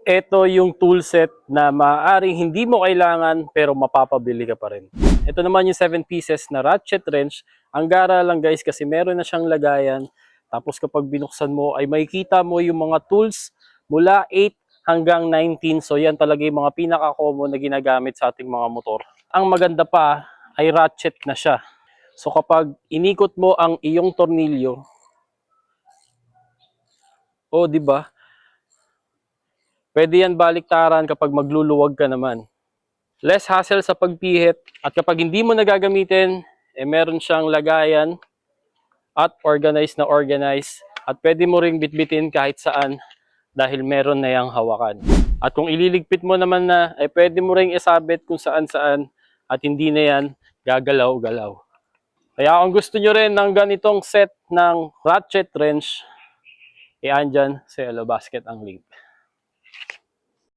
Ito yung tool set na maaaring hindi mo kailangan pero mapapabili ka pa rin. Ito naman yung 7 pieces na ratchet wrench. Ang gara lang guys kasi meron na siyang lagayan. Tapos kapag binuksan mo ay makikita mo yung mga tools mula 8 hanggang 19. So yan talaga yung mga pinaka-common na ginagamit sa ating mga motor. Ang maganda pa ay ratchet na siya. So kapag inikot mo ang iyong tornilyo, oh, di ba? Pwede yan baliktaran kapag magluluwag ka naman. Less hassle sa pagpihit at kapag hindi mo nagagamitin, meron siyang lagayan at organized na organized at pwede mo ring bitbitin kahit saan dahil meron na yang hawakan. At kung ililigpit mo naman na, pwede mo ring isabit kung saan saan at hindi na yan gagalaw-galaw. Kaya kung gusto nyo rin ng ganitong set ng ratchet wrench, andyan sa Yellow Basket ang link.